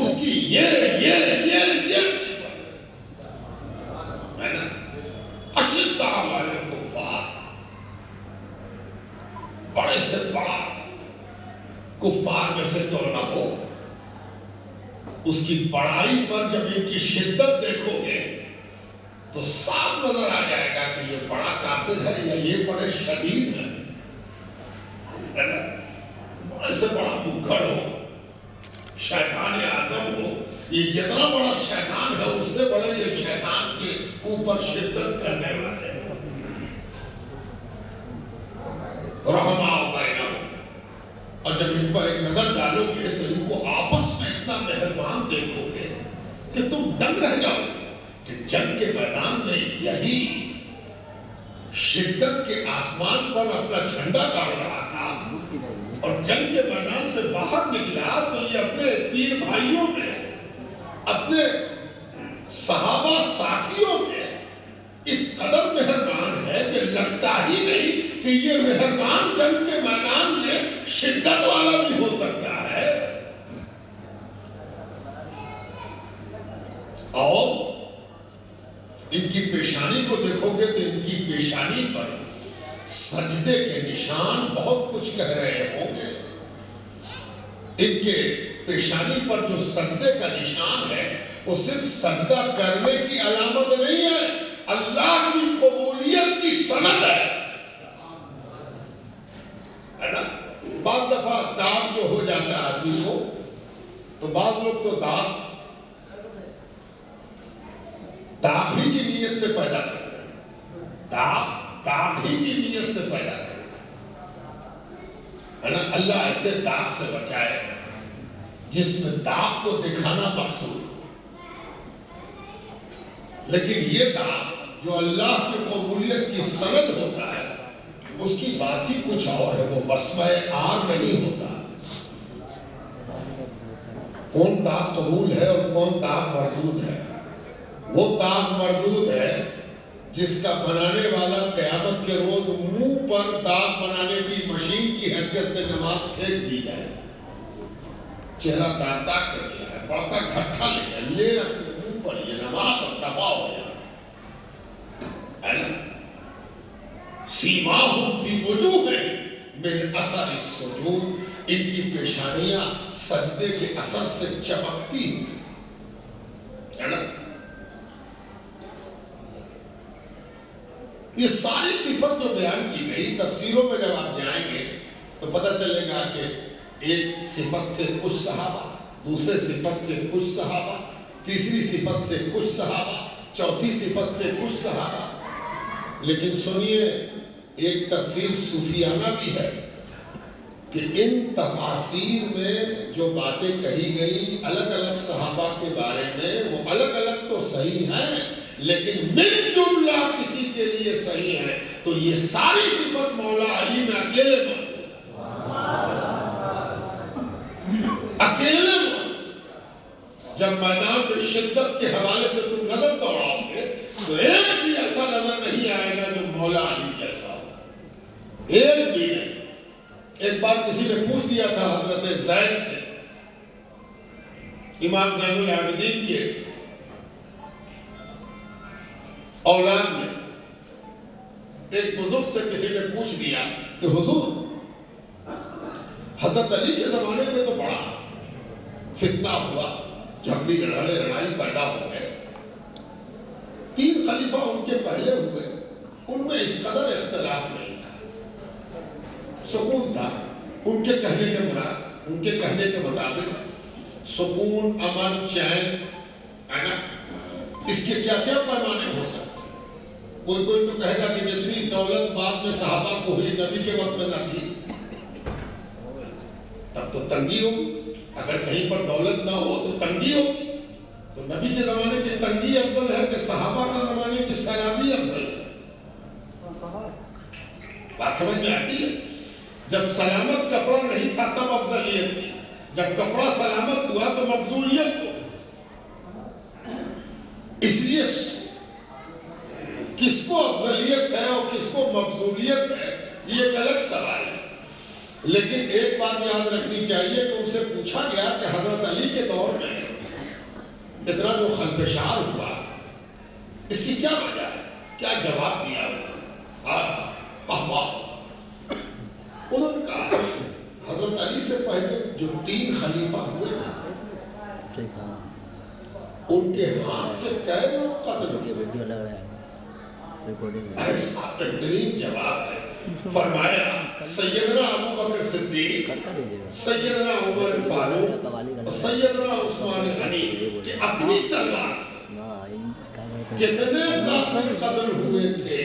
اس کی یہ ہے نا، اشداء علی الکفار، بڑے سے بڑا کفار میں سے تو نہ ہو، اس کی بڑائی پر جب ان کی شدت دیکھو گے تو صاف نظر آ جائے گا کہ یہ بڑا کافر ہے یا یہ بڑے شدید ہے نا؟ بڑے سے بڑا بکھڑ ہو، شیطان اعظم ہو، یہ جتنا بڑا شیطان ہے اس سے بڑے یہ شیطان کے اوپر شدت کرنے والے رحماء بینہم، اور جب ان پر ایک نظر ڈالو گے تو ان کو آپس میں اتنا مہربان دیکھو گے کہ تم دنگ رہ جاؤ گے کہ جنگ کے میدان میں یہی شدت کے آسمان پر اپنا جھنڈا گاڑ رہا تھا اور جنگ کے میدان سے باہر نکلا تو یہ اپنے پیر بھائیوں میں، اپنے صحابہ ساتھیوں میں اس قدر مہربان ہے کہ لگتا ہی نہیں کہ یہ مہربان جنگ کے میدان میں شدت والا بھی ہو سکتا ہے۔ اور ان کی پیشانی کو دیکھو گے تو ان کی پیشانی پر سجدے کے نشان بہت کچھ کہہ رہے ہوں گے۔ ان کے پیشانی پر جو سجدے کا نشان ہے وہ صرف سجدہ کرنے کی علامت نہیں ہے، اللہ کی قبولیت کی سند ہے نا؟ بعض دفعہ داغ جو ہو جاتا ہے آدمی کو تو بعض لوگ تو داغ ہی کی نیت سے پیدا کرتے ہیں، داغ ہی کی نیت سے پیدا کرتے ہیں نا؟ اللہ ایسے داغ سے بچائے جس میں داغ کو دکھانا مقصود ہو، لیکن یہ داغ جو اللہ کی قبولیت کی سند ہوتا ہے اس کی بات ہی کچھ اور ہے، وہ وصفہ آر نہیں ہوتا۔ کون داغ قبول ہے اور کون داغ مردود ہے؟ وہ داغ مردود ہے جس کا بنانے والا قیامت کے روز منہ پر داغ بنانے کی مشین کی حیثیت سے نماز پھینک دی جائے، چہرہ داغ داغ کر دیا ہے، بڑا گھٹا لے اپنے منہ پر، یہ نماز اور دباؤ ہو جائے سیماہم فی وجوہہم من اثر السجود، ان کی پیشانیاں سجدے کے اثر سے چمکتی ہے نا؟ یہ ساری صفت جو بیان کی گئی تفسیروں میں جب آپ جائیں گے تو پتہ چلے گا کہ ایک صفت سے کچھ صحابہ، دوسرے صفت سے کچھ صحابہ، تیسری صفت سے کچھ صحابہ، چوتھی صفت سے کچھ صحابہ۔ لیکن سنیے، ایک تفسیر صوفیانہ بھی ہے کہ ان تفاسیر میں جو باتیں کہی گئی الگ الگ صحابہ کے بارے میں وہ الگ الگ تو صحیح ہیں، لیکن من جملہ کسی کے لیے صحیح ہے، تو یہ ساری صفت مولا علی میں اکیلے موجود ہے، اکیلے موجود۔ جب میدان میں شدت کے حوالے سے تم نظر دوڑاؤ گے تو ایک بھی ایسا نظر نہیں آئے گا جو مولا علی جیسا ہو، ایک بھی نہیں۔ ایک بار کسی نے پوچھ دیا تھا حضرت زید سے، امام زین العابدین کے اولاد میں ایک بزرگ سے کسی نے پوچھ دیا کہ حضور حضرت علی کے زمانے میں تو بڑا فتنہ ہوا، جھگڑی لڑائی پیدا ہو گئے، 3 خلیفہ ان کے پہلے ہوئے، ان میں اس قدر اختلاف نہیں تھا، سکون تھا، ان کے کہنے کے مطابق سکون، امن، چین ہے نا؟ اس کے کیا کیا پیمانے ہو سکتے؟ کوئی تو کہے گا کہ جتنی دولت بعد میں صحابہ کو ہوئی نبی کے وقت میں نہ تھی، تب تو تنگی ہوگی، اگر کہیں پر دولت نہ ہو تو تنگی ہوگی، تو نبی کے زمانے کی تنگی افضل ہے کہ صحابہ کے زمانے کی سیرابی افضل ہے؟ بات سمجھ میں آتی ہے؟ جب سلامت کپڑا نہیں تھا تب افضلیت تھی، جب کپڑا سلامت ہوا تو مفضولیت ہو۔ اس لیے کس کو افضلیت ہے اور کس کو مفضولیت ہے یہ ایک الگ سوال ہے، لیکن ایک بات یاد رکھنی چاہیے کہ ان سے پوچھا گیا کہ حضرت علی کے دور میں اتنا جو خلفشار ہوا، اس کی کیا وجہ ہے؟ کیا جواب دیا انہوں نے کہا حضرت علی سے پہلے جو 3 خلیفہ ہوئے نا، ان کے ہاتھ سے کئی لوگ قتل ہوئے۔ ایسا بہترین جواب ہے۔ فرمایا سیدنا ابوبکر صدیق، سیدنا عمر فاروق اور سیدنا عثمان غنی کہ اپنی تلوار سے کتنے کافر قتل ہوئے تھے؟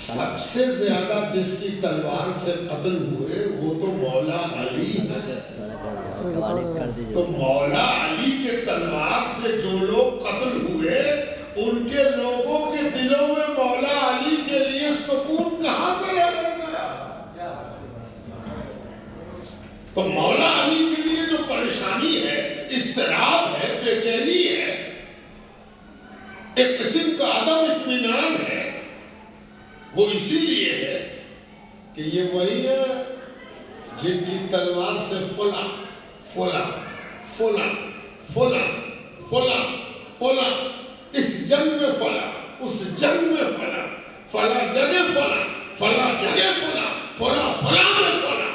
سب سے زیادہ جس کی تلوار سے قتل ہوئے وہ تو مولا علی ہے۔ تو مولا علی کے تلوار سے جو لوگ قتل ہوئے، ان کے لوگوں کے دلوں میں مولا علی کے لیے سکون کہاں سے رہ گیا؟ تو مولا علی کے لیے جو پریشانی ہے، اضطراب ہے، بے چینی ہے، ایک قسم کا عدم اطمینان ہے، وہ اسی لیے ہے کہ یہ وہی ہے جن کی تلوار سے فلاں فلاں فلاں فلاں فلاں فلاں اس جنگ میں فلاں، اس جنگ میں فلاں، فلاں جگہ فلاں، فلاں جگہ فلاں، فلاں فلاں میں فلاں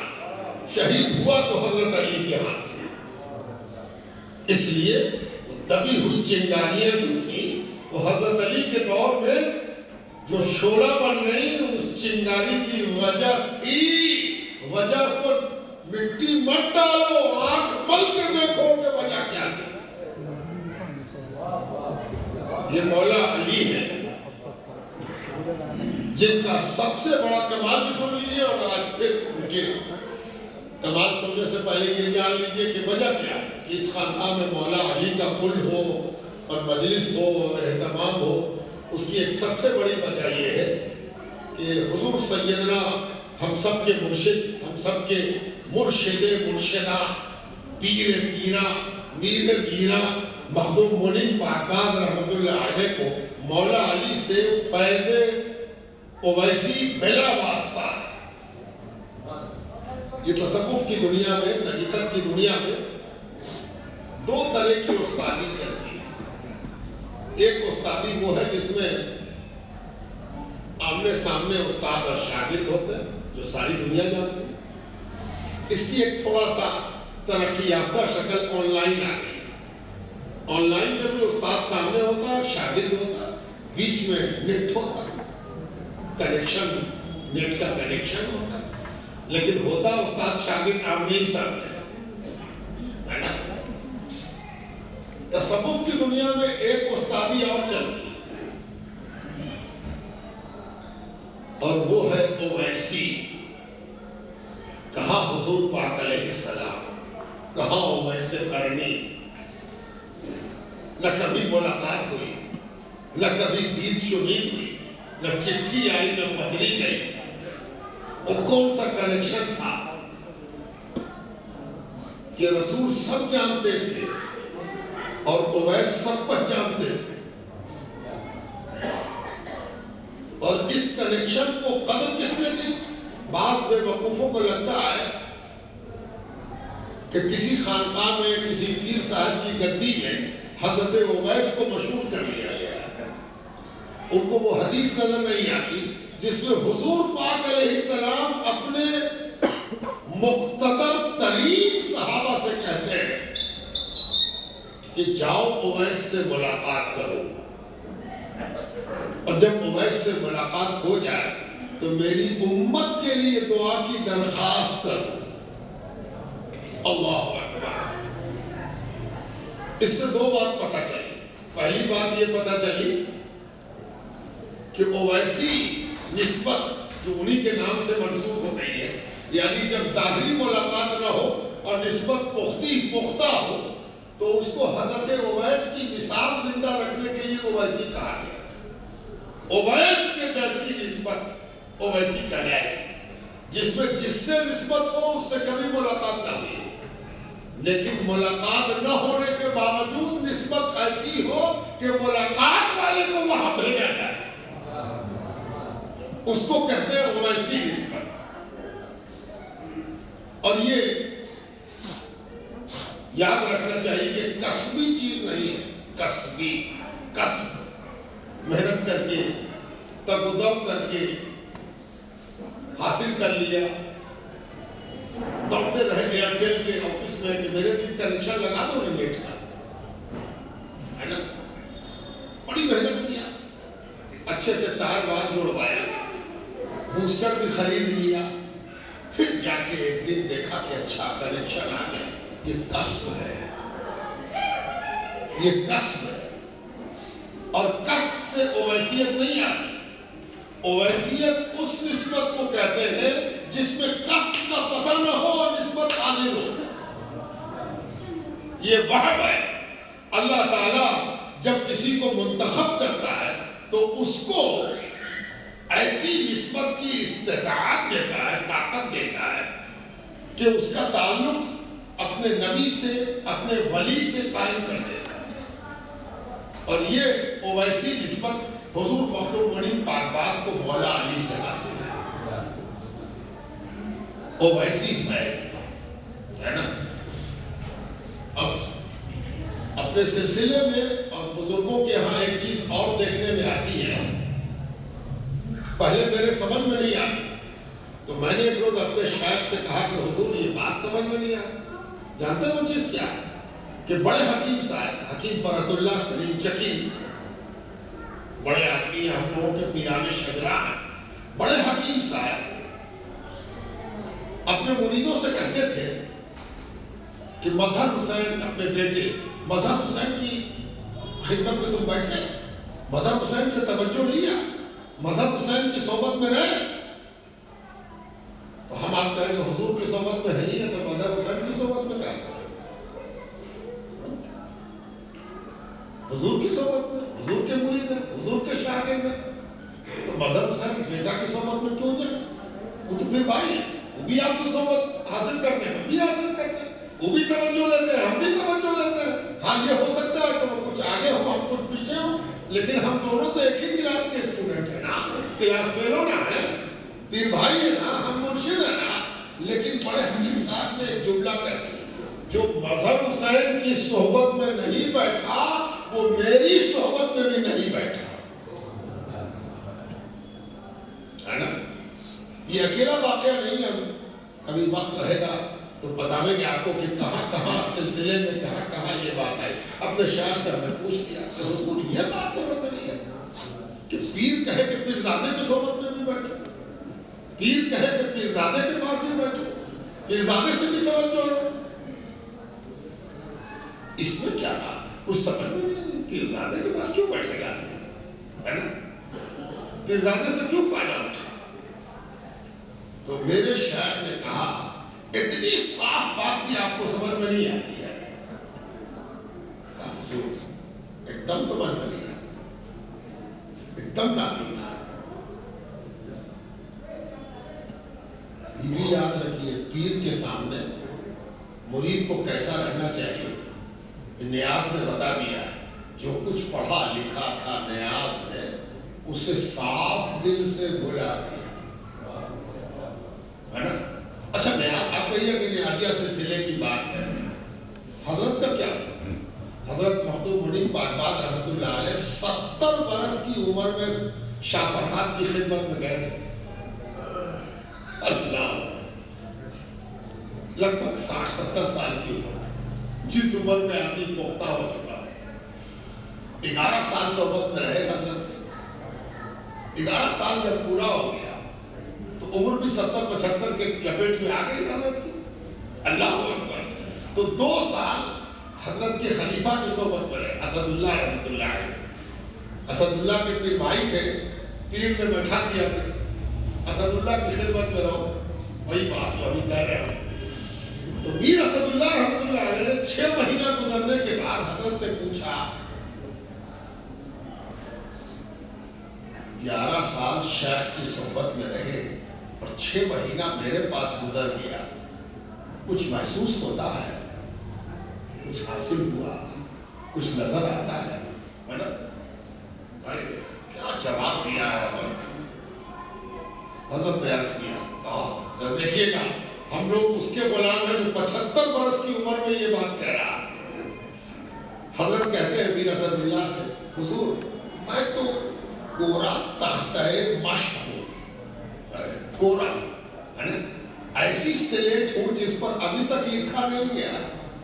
شہید ہوا تو حضرت علی کے ہاتھ سے۔ اس لیے دبی ہوئی چنگاریاں جو تھیں وہ حضرت علی کے دور میں جو شعلہ بن گئی، اس چنگاری کی وجہ تھی۔ وجہ پر مٹی مت ڈالو، آنکھ مل کے دیکھو کہ وجہ کیا تھی۔ یہ مولا علی ہے جن کا سب سے بڑا کمال بھی سن لیجئے، اور آج پھر ان کے کمال سننے سے پہلے یہ جان لیجئے کہ وجہ کیا ہے کہ اس خانقاہ میں مولا علی کا قل ہو اور مجلس ہو اور اہتمام ہو۔ اس کی ایک سب سے بڑی وجہ یہ ہے کہ حضور سیدنا ہم سب کے مرشد، ہم سب کے مرشد مرشدہ، پیر پیرا، میر میرا، مخدوم منی پاکباز رحمت اللہ علیہ کو مولا علی سے فیض اویسی بلا واسطہ ہے۔ یہ تصوف کی دنیا میں، طریقت کی دنیا میں 2 طرح کی استادی چلتی ہے۔ ایک استادی وہ ہے جس میں آمنے سامنے استاد اور شاگرد ہوتے ہیں، جو ساری دنیا جانتے ہیں۔ اس کی ایک تھوڑا سا ترقی یافتہ شکل آن لائن آ گئی۔ آن لائن میں بھی استاد سامنے ہوتا ہے، شاگرد ہوتا ہے، بیچ میں نیٹ ہوتا ہے، کنیکشن، نیٹ کا کنیکشن ہوتا ہے، لیکن ہوتا استاد شاگرد آمنے ہی سامنے ہے نا۔ تصوف کی دنیا میں ایک استادی اور چلتی ہے، اور وہ ہے اویسی۔ کہاں حضور پاک علیہ السلام، کہاں اویس قرنی، نہ کبھی ملاقات ہوئی، نہ کبھی دید شنید ہوئی، نہ چٹھی آئی، نہ پتری گئی۔ وہ کون سا کنیکشن تھا کہ رسول سب جانتے تھے اور اویس سب پر جانتے تھے، اور اس کنیکشن کو قدر کس نے دی؟ بعض بے وقوفوں کو لگتا ہے کہ کسی خانقاہ میں، کسی پیر صاحب کی گدی میں حضرت اویس کو مشہور کر دیا گیا ہے۔ ان کو وہ حدیث نظر نہیں آتی جس میں حضور پاک علیہ السلام اپنے مقتدر ترین صحابہ سے کہتے ہیں کہ جاؤ اویس سے ملاقات کرو، اور جب اویس سے ملاقات ہو جائے تو میری امت کے لیے دعا کی درخواست کرو۔ اللہ اکبر۔ اس سے 2 بات پتہ چلی۔ پہلی بات یہ پتہ چلی کہ اویسی نسبت جو انہی کے نام سے منسوب ہو گئی ہے، یعنی جب ظاہری ملاقات نہ ہو اور نسبت پختہ ہو تو اس کو حضرت اویس کی مثال زندہ رکھنے کے لیے اویسی کہا گیا۔ اویس کے جیسی نسبت اویسی کہلائی، جس میں جس سے نسبت ہو اس سے کبھی ملاقات نہ ہوئی، لیکن ملاقات نہ ہونے کے باوجود نسبت ایسی ہو کہ ملاقات والے کو وہاں بھیجا جائے، اس کو کہتے ہیں اویسی نسبت۔ اور یاد رکھنا چاہیے کہ کسبی چیز نہیں ہے، کسبی، کسب، محنت کر کے، تگ و دو کر کے حاصل کر لیا، دوڑتے رہے ایئرٹیل کے آفس میں کہ میرے بھی کنیکشن لگا دو نیٹ کا، ہے نا، بڑی محنت کیا، اچھے سے تار وار جوڑوایا، بوسٹر بھی خرید لیا، پھر جا کے ایک دن دیکھا کہ اچھا کنیکشن آ گیا۔ یہ کسب ہے، یہ کسب ہے، اور کسب سے اویسیت نہیں آتی۔ اویسیت اس نسبت کو کہتے ہیں جس میں کسب کا پتہ نہ ہو اور نسبت حاضر ہو۔ یہ وہب ہے۔ اللہ تعالیٰ جب کسی کو منتخب کرتا ہے تو اس کو ایسی نسبت کی استطاعت دیتا ہے، طاقت دیتا ہے کہ اس کا تعلق اپنے نبی سے، اپنے ولی سے قائم کر دیتا ہے۔ اور یہ اویسی نسبت حضور مخدوم منیر پاکباز کو مولا علی سے حاصل ہے۔ اویسی ہے نا۔ اب اپنے سلسلے میں اور بزرگوں کے ہاں ایک چیز اور دیکھنے میں آتی ہے، پہلے میرے سمجھ میں نہیں آتی تو میں نے ایک روز اپنے شیخ سے کہا کہ حضور یہ بات سمجھ میں نہیں آتی، جانتے ہیں وہ چیز کیا ہے؟ کہ بڑے حکیم صاحب، حکیم فرحت اللہ کریم چکی، بڑے آدمی ہم لوگوں کے پیران شجرا ہیں، بڑے حکیم صاحب اپنے مریدوں سے کہتے تھے کہ مظہر حسین، اپنے بیٹے مظہر حسین کی خدمت میں تم بیٹھے، مظہر حسین سے توجہ لیا، مظہر حسین کی صحبت میں رہے، تو ہم آپ کہیں کہ حضور کی صحبت میں ہے ہی ہے تو مظہر حسین کی صحبت میں کیا کریں؟ حضور کی صحبت میں، حضور کے مرید ہیں، حضور کے شاگرد ہیں، تو مظہر حسین بیٹا کی صحبت میں کیوں جائیں؟ وہ تو پھر بھائی ہے، وہ بھی آپ سے صحبت حاصل کرتے ہیں، ہم بھی حاصل کرتے ہیں، وہ بھی توجہ لیتے ہیں، ہم بھی توجہ لیتے ہیں۔ ہاں یہ ہو سکتا ہے کہ وہ کچھ آگے ہو ہم کچھ پیچھے ہو، لیکن ہم دونوں تو ایک ہی کلاس کے اسٹوڈنٹ ہیں نا، کلاس فیلو نہ ہے، پیر بھائی ہے نا، ہم مرشد ہیں نا۔ لیکن بڑے حکیم صاحب نے ایک جملہ کہتے ہیں، جو مظہر حسین کی صحبت میں نہیں بیٹھا وہ میری صحبت میں بھی نہیں بیٹھا، ہے نا۔ یہ اکیلا واقعہ نہیں ہے، کبھی وقت رہے گا تو بتاویں گے آپ کو کہ کہاں کہاں سلسلے میں کہاں کہاں یہ بات آئی۔ اپنے شاعر سے ہم نے پوچھ دیا کہ حضور یہ بات سمجھ میں نہیں ہے کہ پیر کہے کہ پیرزادے کی صحبت میں بھی بیٹھو، پیر کہے کہ پیرزادے کے پاس بھی بیٹھو، پیرزادے سے بھی توجہ لو، اس میں کیا بات ہے؟ کچھ سمجھ میں نہیں، پیرزادے کے پاس کیوں بیٹھے گا، ہے نا، پیرزادے سے کیوں فائدہ اٹھا؟ تو میرے شاعر نے کہا اتنی صاف بات بھی آپ کو سمجھ میں نہیں آتی ہے؟ ایک دم سمجھ میں نہیں آتی، ایک دم نابینا۔ یہ بھی یاد رکھیے پیر کے سامنے مرید کو کیسا رہنا چاہیے، نیاز نے بتا دیا ہے۔ جو کچھ پڑھا لکھا تھا نیاز نے اسے صاف دل سے بھلا دیا، ہے نا۔ اچھا نیاز آپ کہیے کہ نیازیہ سلسلے کی بات ہے، حضرت کا کیا؟ حضرت مخدوم منیر پاکباز رحمۃ اللہ علیہ 70 برس کی عمر میں شاہ فرہاد کی خدمت میں گئے تھے، اللہ، لگ بھگ 60-70 سال کی عمر، جس عمر میں آدمی پختہ ہو چکا ہے۔ 11 سال صحبت میں رہے حضرت، 11 سال جب پورا ہو گیا تو عمر بھی 70-75 کے لپیٹ میں آ گئی حضرت کی، اللہ اکبر۔ تو 2 سال حضرت کے خلیفہ کی صحبت میں رہے، اسد اللہ رحمۃ اللہ علیہ۔ اسد اللہ کے پیر بھائی تھے، پیر نے بیٹھا دیا کہ اسد اللہ کی خدمت میں رہو، وہی بات جو ابھی کہہ رہے ہو۔ تو میر اسد اللہ رحمۃ اللہ علیہ نے 6 مہینہ گزرنے کے بعد حضرت سے پوچھا 11 سال شیخ کی صحبت میں رہے اور 6 مہینہ میرے پاس گزر گیا، کچھ محسوس ہوتا ہے، کچھ حاصل ہوا، کچھ نظر آتا ہے نا؟ بھائی کیا جواب دیا ہے حضرت نے عرض کیا، دیکھیے گا ہم لوگ اس کے غلام ہیں جو 75 برس کی عمر میں یہ بات کہہ رہا ہے۔ شیخ اسد اللہ سے, حضور میں تو کوڑا تختہ مشق ہوں, کوڑا ایسی سلیٹ ہوں جس پر ابھی تک لکھا نہیں ہے,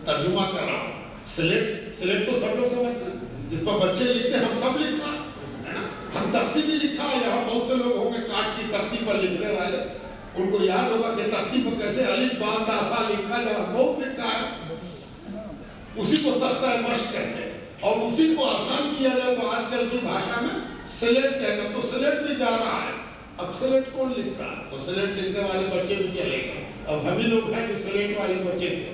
ترجمہ کر رہا ہوں. سلیٹ تو سب لوگ سمجھتے ہیں, جس پر بچے لکھتے ہیں, ہم سب لکھا ہے نا, ہم تختی بھی لکھا ہے. یہاں بہت سے لوگ ہوں گے کاٹ کی تختی پر لکھنے والے, ان کو یاد ہوگا کہ تختی پر کیسے الف با تا سا لکھا جائے, بہت لکھا ہے. اسی کو تختہ مشق کہتے ہیں, اور اسی کو آسان کیا جائے تو آج کل کی بھاشا میں سلیٹ کہتے ہیں. تو سلیٹ بھی جا رہا ہے, اب سلیٹ کون لکھتا ہے؟ تو سلیٹ لکھنے والے بچے بھی چلے گئے. اب ہم ہی لوگ ہیں کہ سلیٹ والے بچے تھے.